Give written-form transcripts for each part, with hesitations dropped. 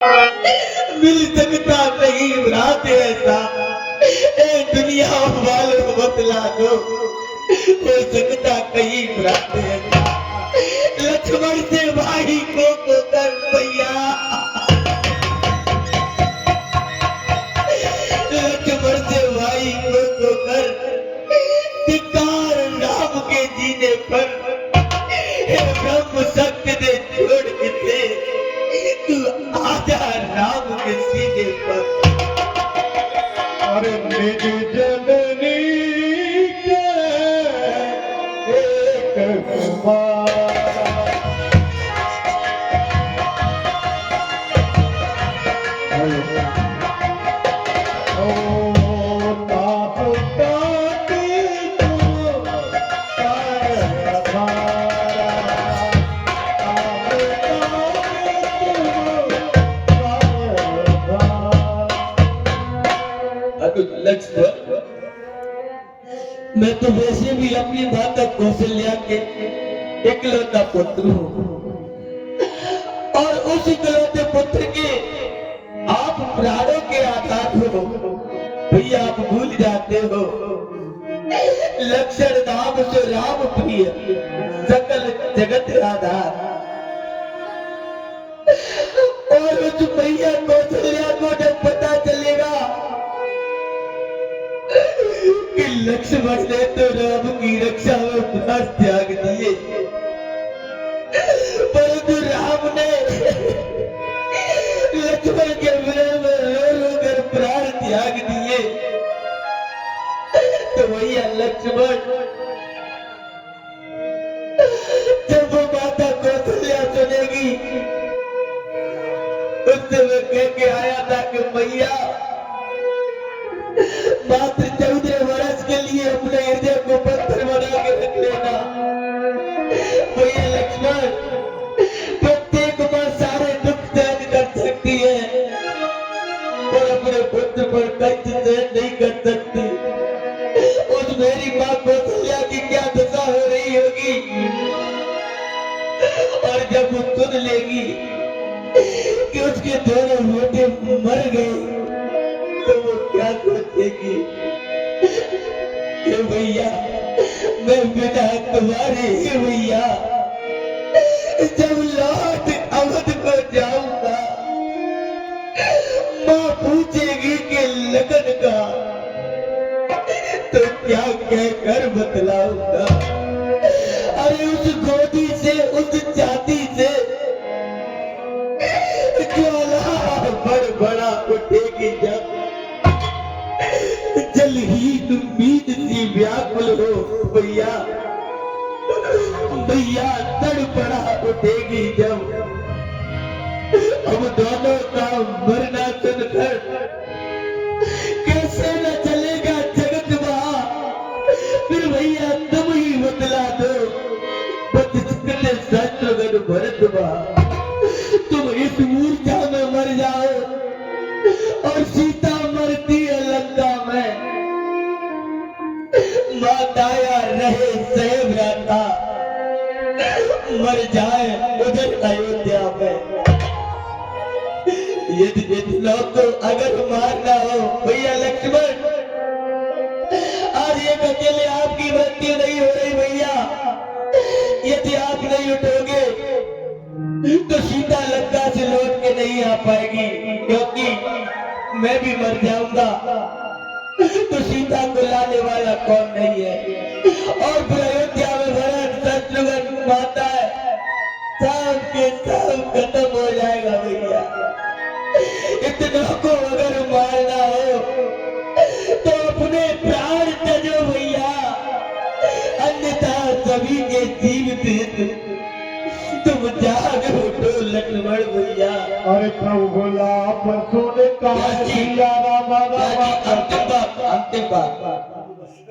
मिल सकता नहीं रात ऐसा, ए दुनिया वालों को बतला दो, हो सकता कहीं रात ऐसा, लक्ष्मण से भाई को कर भैया, लक्ष्मण से भाई को कर, धिक्कार राम के जीने पर, हे ब्रह्म शक्ति दे छोड़ के तू आजा राम के सीने पर। अरे निज जननी के एक कुमार, लक्ष्मण, मैं तो वैसे भी अपनी माता कौशल्या के इकलौता पुत्र हूँ और उस इकलौते पुत्र के आप प्राणों के आधार हो भैया, आप भूल जाते हो लक्षण नाम से राम प्रिय सकल जगत आधार, और उस भैया कौशल्या को जब पता चलेगा कि लक्ष्मण ने तो राम की रक्षा में प्राण त्याग दिए, परंतु राम ने लक्ष्मण के विरोध में रो कर प्राण त्याग दिए, तो भैया लक्ष्मण जब वो माता कौशल्या सुनेगी, उससे मैं कह के आया था कि भैया मात्र 14 वर्ष के लिए अपने हृदय को पत्थर बना के रख लेना। भैया लक्ष्मण, प्रत्येक मां सारे दुख सहन कर सकती है और अपने पुत्र पर कष्ट सहन नहीं कर सकती। उस मेरी मां कौशल्या की क्या दशा हो रही होगी, और जब वो सुन लेगी कि उसके दोनों बेटे मर गए, तो वो क्या सोचेगी कि भैया मैं बिना तुम्हारे ही भैया जब लौट अवध को जाऊंगा, मां पूछेगी कि लगन का तो क्या कहकर बतलाऊंगा। अरे उस गोदी से, उस छाती से ज्वाला बड़ा उठेगी, जब जल ही उम्मीद सी व्याकुल हो भैया, भैया तड़पड़ा उठेगी जब हम दोनों का मरना सुनकर, कैसे न चलेगा जगत वहां, फिर भैया तुम ही बतला दो, बचने शत्रुघ्न भरत वहां, तुम इस मूर्छा में मर जाओ और सीता मरती है लंका में, मां दाया रहे सहे भ्राता, मर जाए उधर अयोध्या में। यदि लोग को अगर मारना हो भैया लक्ष्मण, आज एक अकेले आपकी मृत्यु नहीं हो रही भैया, यदि आप नहीं उठोगे तो सीता लंका से लौट के नहीं आ पाएगी, क्योंकि मैं भी मर जाऊंगा तो सीता को लाने वाला कौन नहीं है, और फिर अयोध्या में भरत शत्रुघ्न माता है, सब के सब खत्म हो जाएगा भैया। इतनों को अगर मारना हो तो अपने प्राण त्याजो भैया, अन्यथा सभी के जीवित तुम जाग उठो लक्ष्मण भैया। अरे प्रभु बोला सुन अंतिम बात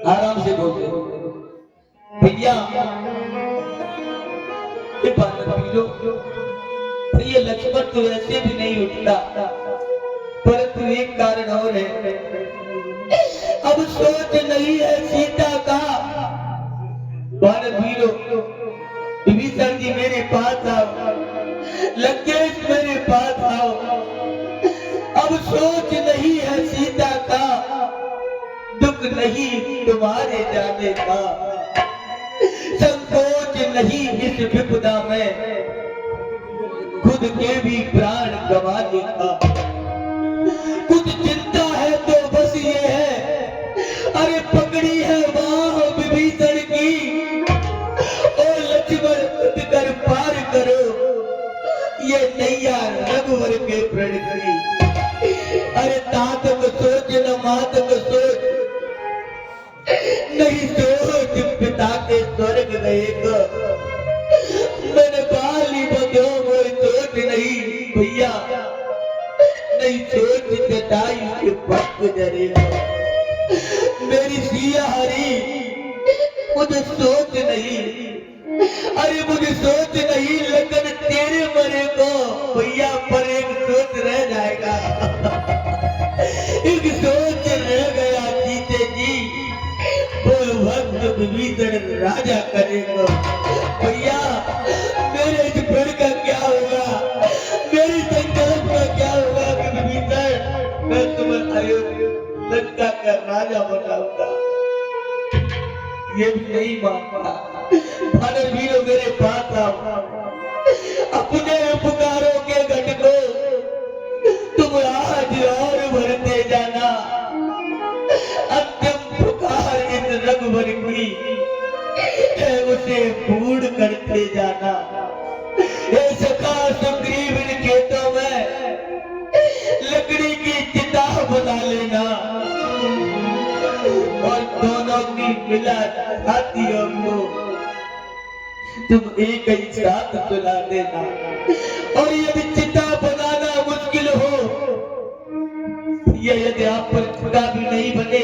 आराम से बोलते भैया, ये लक्ष्मण तो ऐसे भी नहीं उठता, परंतु एक कारण और है, अब सोच नहीं है सीता का। वीरों, विभीषण जी मेरे पास आओ, लंकेश मेरे पास आओ, अब सोच नहीं है सीता का, दुख नहीं तुम्हारे जाने का, संकोच नहीं इस विपदा में, खुद के भी प्राण गंवाने का। कुछ चिंता है तो बस ये है, अरे पकड़ी है बाह विभीषण की, ओ लक्ष्मण उठ कर पार करो ये नैया रघुवर के प्रण की। अरे तात को सोच न मात को सोच, नहीं सोच पिता के स्वर्ग गए को, मैंने बाली बदो वो सोच नहीं भैया, नहीं सोच जटायु के पग जरेगा। मेरी सिया हरी मुझे सोच नहीं, अरे मुझे सोच नहीं, लेकिन तेरे मरे को भैया पर एक सोच रह जाएगा। एक सोच रह गया जीते जी, वो भक्त विभीषण राजा करेगा। भैया मेरे इस पेड़ का क्या होगा, मेरी संकल्प का क्या होगा कि विभीषण मैं तुम्हें अयोध्या लंका का राजा बनाऊंगा। ये भी नहीं मानता। भानर वीरों मेरे पास आओ, अपने उपकारों के घट को तुम आज और भरते जाना, अंतिम पुकार इस रघुवर की है उसे पूर्ण करते जाना। हे सखा सुग्रीव इन खेतों में लकड़ी की चिता बना लेना, और दोनों की मिला साथियों को तुम एक ही साथ सुला देना। और यदि चिता बनाना मुश्किल हो, या यदि आप पर चिता भी नहीं बने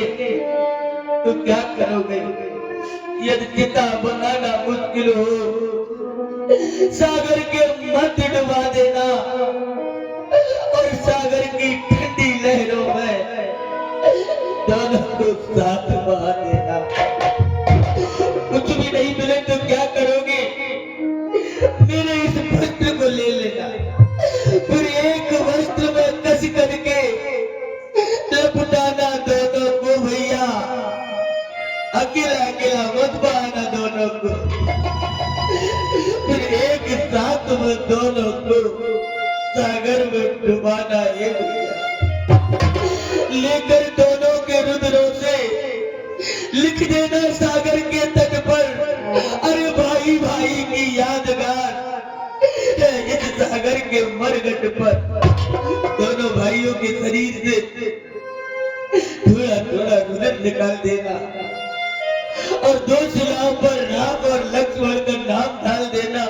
तो क्या करोगे? यदि चिता बनाना मुश्किल हो, सागर के मध्य डुबा देना, और सागर की ठंडी लहरों में दोनों को साथ बहा देना। कुछ भी नहीं मिले तो क्या करोगे? मेरे इस वस्त्र को ले लेना, फिर एक वस्त्र में कस करके लपटाना दोनों को भैया, अकेला अकेला मत बहाना दोनों को, फिर एक साथ में दोनों को सागर में डुबाना। ये लेकर दोनों के रुद्रों से लिख देना सागर के तट पर, अरे भाई भाई की यादगार इस सागर के मरघट पर। दोनों भाइयों के शरीर से थोड़ा थोड़ा रुधिर निकाल देना, और दो शिलाओं पर राम और लक्ष्मण का नाम डाल देना।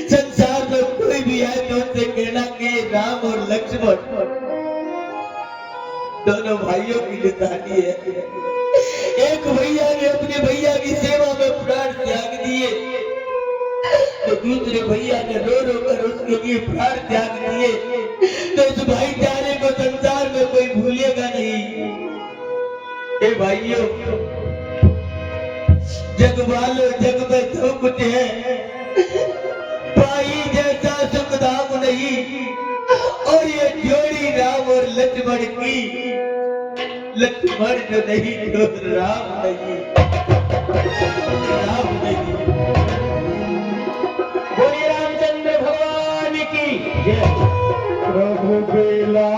संसार में कोई भी है तो उनसे कहना कि राम और लक्ष्मण दोनों भाइयों की निशानी है। एक भैया ने अपने भैया की सेवा में प्राण त्याग दिए, तो दूसरे भैया ने रो रो कर उसके लिए प्राण त्याग दिए, तो इस भाईचारे को संसार में कोई भूलेगा नहीं। ए भाइयों, जग वालो जग में जो कुछ है, भाई जैसा सुख धाम नहीं, और ये जोड़ी राम और लक्ष्मण की, लक्ष्मण जो नहीं तो राम नहीं, राम नहीं। बोलिए रामचंद्र भगवान की जय। प्रभु बेला